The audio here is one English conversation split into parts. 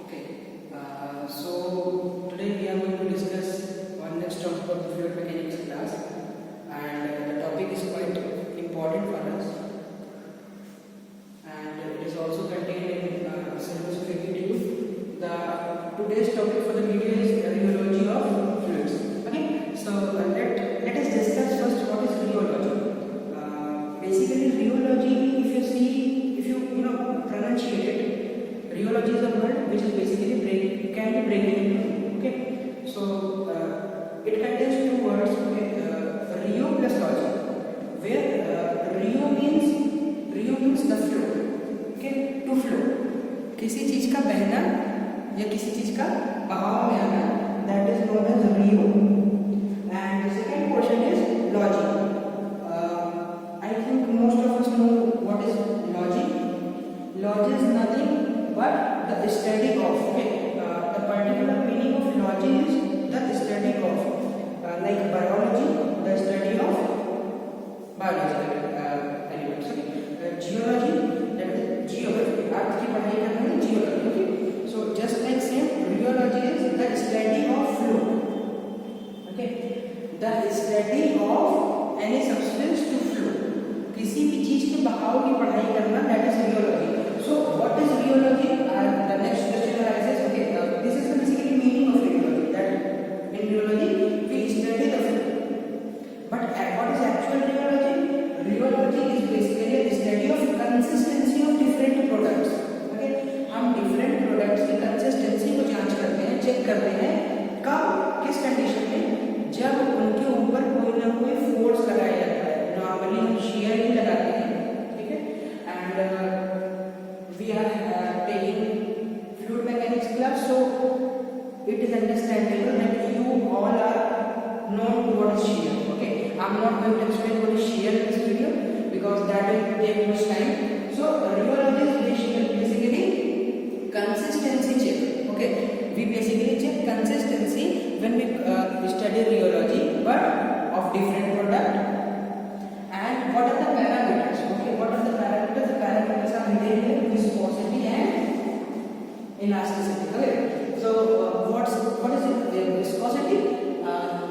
Okay, so today we are going to discuss one next topic of the fluid mechanics class, and the topic is quite important for us, and it is also contained in syllabus of APTU. The today's topic for the video is rheology of fluids. Okay, so let us discuss first what is rheology. Basically, rheology, if you pronunciate it, rheology is a word which is basically can be broken into two. Okay, so it contains two words. Okay, rheo plus logy, where rheo means the flow. Okay, to flow, किसी चीज का बहना या किसी चीज का बहाव में आना, that is known as rheo. And the second portion is logy. I think most of us know what is logy. Logy is nothing but the study of. Okay, the particular meaning of logy is the study of, like biology, the study of biological elements. Okay, geology, that is geography. अर्थ की पढ़ाई करना है geography. Okay, so just like same, rheology is the study of flow. Okay, the study of any substance to flow. किसी भी चीज के बहाव की पढ़ाई करना, that is rheology. So what is rheology? The next question arises. Okay, this is the basically meaning of rheology. That in rheology we study the flow. But what is actual rheology? Rheology is basically a study of consistency of different products. Okay, हम different products की consistency को जांच करते हैं, check करते हैं. कब, किस कंडीशन में? जब उनके ऊपर कोई ना कोई फोर्स लगाया जाता है. नॉर्मली हम shear ही लगाते हैं, ठीक है? And we are taking fluid mechanics class, so it is understandable that you all are known to what is shear. Okay, I'm not going to explain what is shear in this video because that will take much time. So rheology is basically consistency check. Okay, we basically check consistency when we study rheology, but of different product. And what are the parameters? Okay, what are the parameters? The parameters are written here: viscosity and elasticity. Okay, so what is it? Viscosity.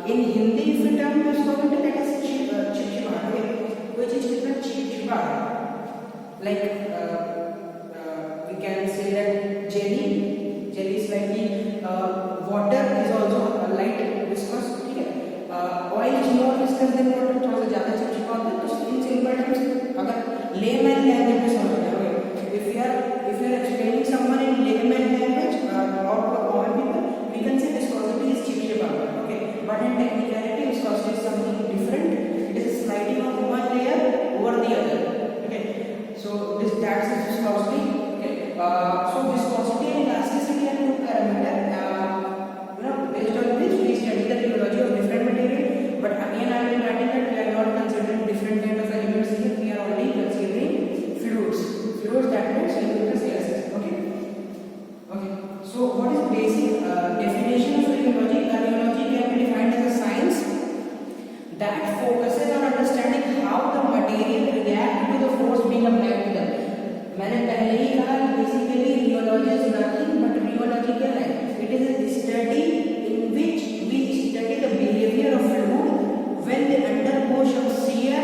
In Hindi, if we term viscosity, that is चिपचिपा. Okay, कोई चीज कितना चिपचिपा है. Like we can say that jelly is slightly water is also a light viscous. ठीक है. Oil is more viscous than water. थोड़ा सा ज़्यादा चिपचिपा होता है. तो in simple terms, अगर layman language में समझना है, if you are explaining someone in layman language or common people, we can say viscosity is चिपचिपा. Okay, but in technicality, viscosity is something different. It is sliding of one layer over the other. Okay, so that's viscosity. Okay, so viscosity and elasticity are two parameters. Based on which we study the rheology of different material. But again, I will write that we are not considering different kind of elements here. We are only considering fluids. Fluids, that means liquid gases. Okay. So what is basic definition of rheology? Rheology can be defined as a science that focuses on understanding how the material react to the force being applied to them. मैंने पहले ही कहा basically rheology is nothing but rheology क्या है? It is a study in which we study the behavior of fluid when they undergo some shear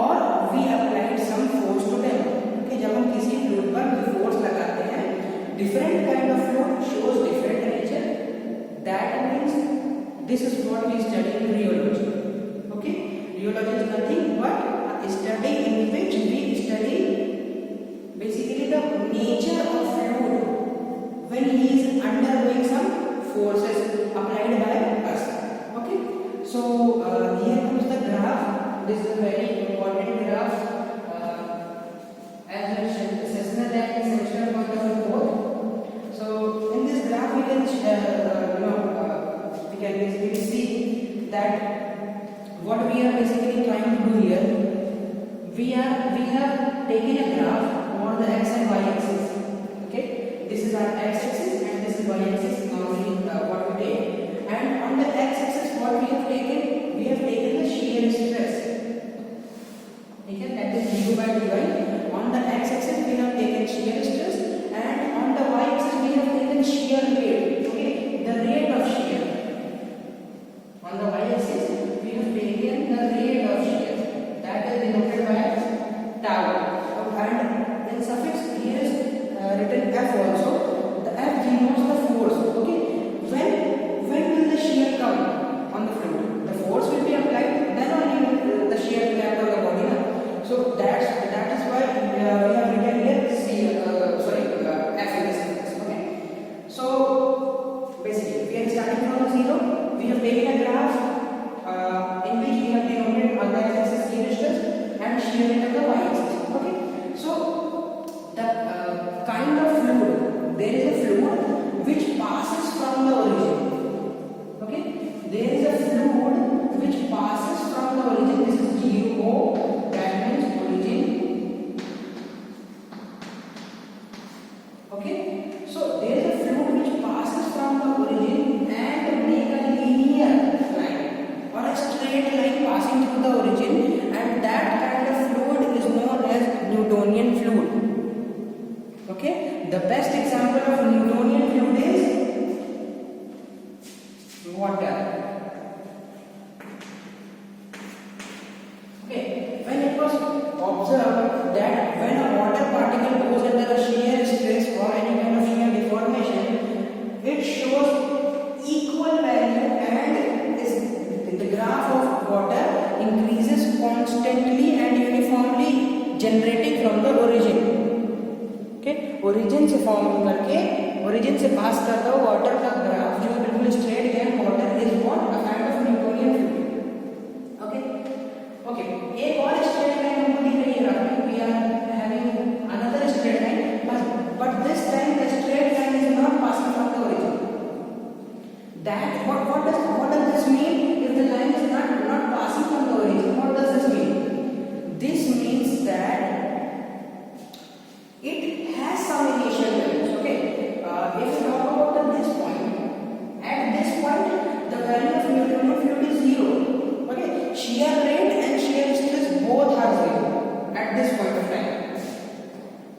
or we applied some force to them. Okay, जब हम किसी fluid पर force लगाते हैं, different kind of fluid shows different nature. That means this is what we study in rheology. Okay, rheology is nothing but a study in which we study basically the nature of fluid when he is undergoing some forces applied by us. Okay, so here comes the graph. This is a very important graph as a sessional and semester point of both. So in this graph we can basically see that what we are basically trying to do here, we have taken a graph on the x and y axis. Okay, this is our x axis and this is y axis. Normally what we take, and on the x axis what we have taken the shear stress. Okay, that is du by dy. On the x axis we have taken shear stress, and on the y axis we have taken shear there is a fluid which passes from the origin. Okay, there is a fluid which passes from the origin. This is 0, that means origin. Okay, so there is a fluid which passes from the origin and make a linear line or a straight line passing through the origin, and that kind of fluid is known as Newtonian fluid. Okay, the best example of Newtonian fluid is water. Okay, when it was observed that when a water particle goes under a shear stress or any kind of shear deformation, it shows equal value and the graph of water increases constantly and uniformly generating from the origin. Okay, origin से form करके origin से पास करता हुआ water का graph जो बिल्कुल straight है, water is what a kind of Newtonian fluid. Okay okay, एक और स्ट्रेट लाइन हमको दिख रही है ग्राफ में. We are having another straight line, but this time the straight line is not passing from the origin. That what does this mean? If the line is not passing from the origin, what does this mean? This means that it has some initial values. Okay, if we talk about this point, at this point the value of Newtonian fluid is 0. Okay, shear rate and shear stress both are 0 at this point of time.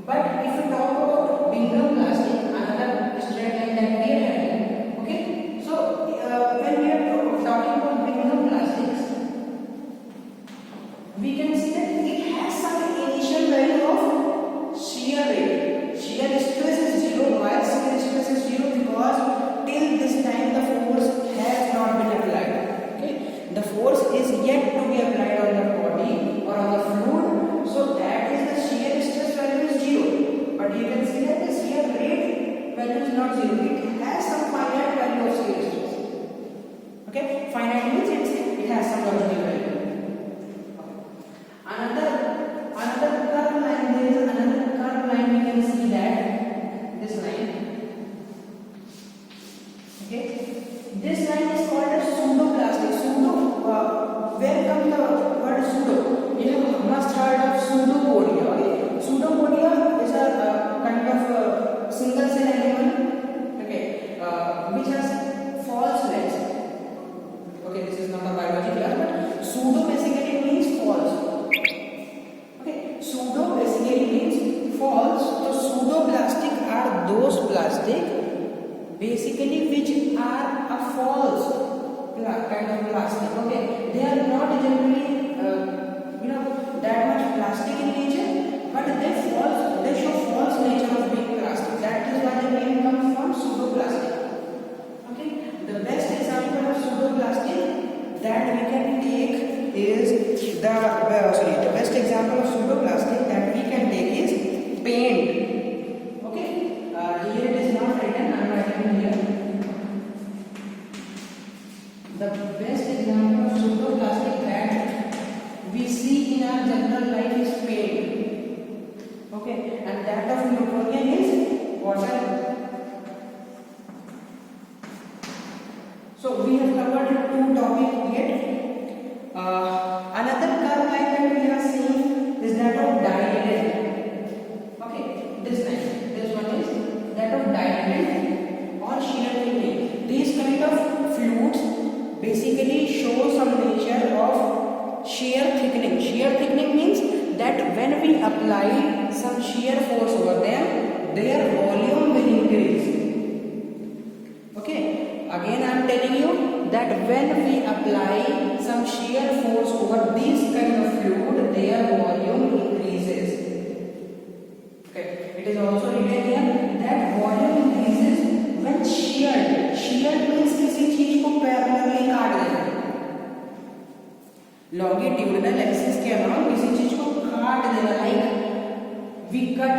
But if we talk about Bingham plastic, another straight line that we are having, okay, so when we are talking about Bingham plastics, we can see that it has some initial value of shear rate. Shear stress is 0. Why shear stress is 0? Because till this time the force has not been applied. Okay, the force is yet to be applied on the body or on the fluid, so that is the shear stress value is 0. But you can see that the shear rate value is not 0. It has some finite value of shear stress. Okay, finite means it has some logical value. Another curve line, there is another curve line, we can see that this line. Okay, this line is called as pseudoplastic. Where comes the word pseudo? You must heard of pseudopodia. Okay, pseudopodia is a kind of single cell animal. Okay, which has false legs. Okay, this is not a biology class, but pseudo basically means false. Pseudo basically means false. So pseudoplastic are those plastic basically which are a false kind of plastic. Okay, they are not generally that much plastic in nature, but they show false nature of being plastic. That is why the name comes from pseudoplastic. Okay, the best example of pseudoplastic that we can take is the best example of pseudoplastic that we can take is paint. Okay, here it is not written, I am writing here. The best example of pseudoplastic that we see in our general life is paint. Okay, and that of Newtonian is water. So we have covered two topics yet. Another curve line that we are seeing is that of dilated. Okay, this one is that of dilated or shear thickening. These kind of fluids basically show some nature of shear thickening. Shear thickening means that when we apply some shear force over them, their volume will increase. Okay, again I am telling you that when we apply some shear force over this kind of fluid, their volume increases. Okay, it is also written here that volume increases when sheared. Sheared means किसी चीज को parallelly काट देना. Longitudinal axis के अलावा किसी चीज को काट देना. Like we cut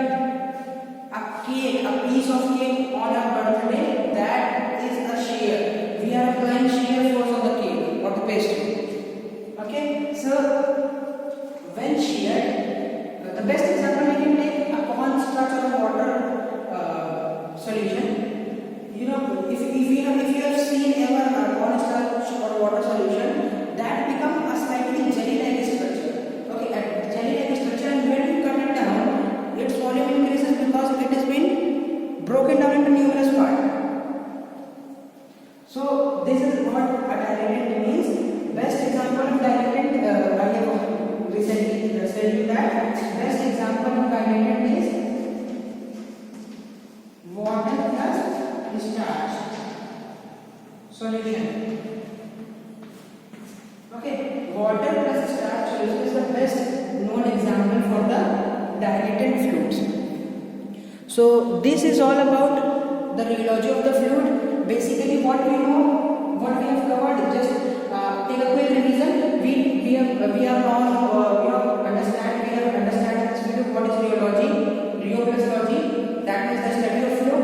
a cake, a piece of cake on a birthday, that is a shear. We are applying shear force on the cake or the pastry. Okay, so when sheared, the best example we can take a constant of water solution. broken down into numerous parts. So this is what a dilatant means. Best example of dilatant, I have recently said you that best example of dilatant is water plus starch solution. Okay, water plus starch solution is the best known example for the dilatant fluids. So this is all about the rheology of the fluid. Basically, what we know, what we have covered. Just take a quick revision. We have now understand. We have understand this video. What is rheology? Rheo plus logy. That means the study of fluid.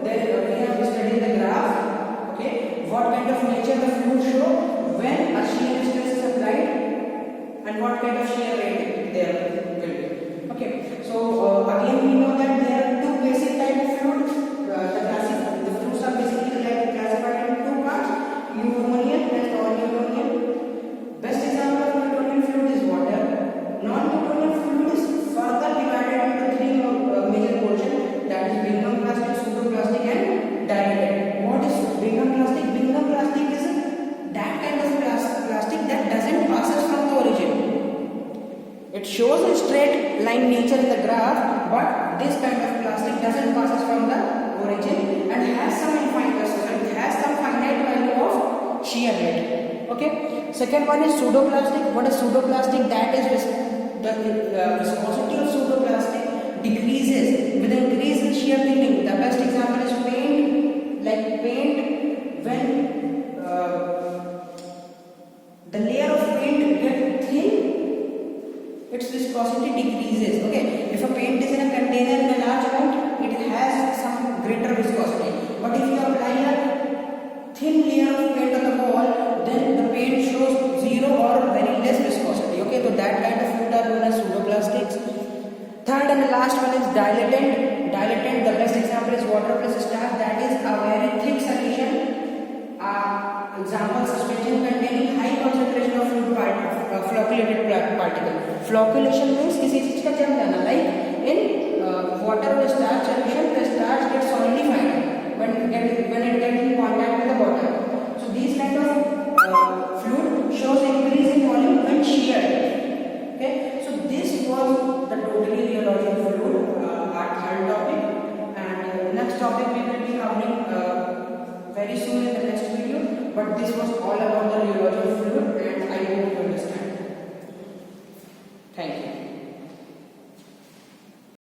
Then we have studied the graph. Okay, what kind of nature the fluid show when a shear stress is applied, and what kind of shear rate there will be. Okay, so again we know that there are two basic type of fluids. The fluids are basically classified into two parts: Newtonian and non-Newtonian. Best example of Newtonian fluid is water. Non-Newtonian fluid is further divided into three major portions, that is Bingham plastic, pseudoplastic, and dilatant. What is Bingham plastic? Bingham plastic is that kind of plastic that doesn't pass from the origin. It shows a straight line nature in the graph, but this kind of plastic doesn't pass from the origin and has some finite value of shear rate. Okay. Second one is pseudoplastic. What is pseudoplastic? That is the viscosity of pseudoplastic decreases with increase in shear thickness. The best example is paint. Like paint, when the layer of paint gets thin, its viscosity decreases. Okay, if a paint is in a container in a large amount, it has some greater viscosity. But if you apply a thin layer of paint on the wall, then the paint shows zero or very less viscosity. Okay, so that kind of fluid are known as pseudoplastics. Third and the last one is dilatant. Dilatant, the best example is water plus starch. That is a very thick solution. Example, suspension containing high concentration of fluid flocculated particle. Flocculation means किसी चीज का जम जाना. Like in water or starch solution, the starch gets solidified when it gets in contact with the water. So these kind of fluid shows increase in volume when sheared. Okay, so this was the totally rheology of fluid, our third topic, and next topic we will be covering very soon in the next video. But this was all about the rheology of fluid, and I hope you understand.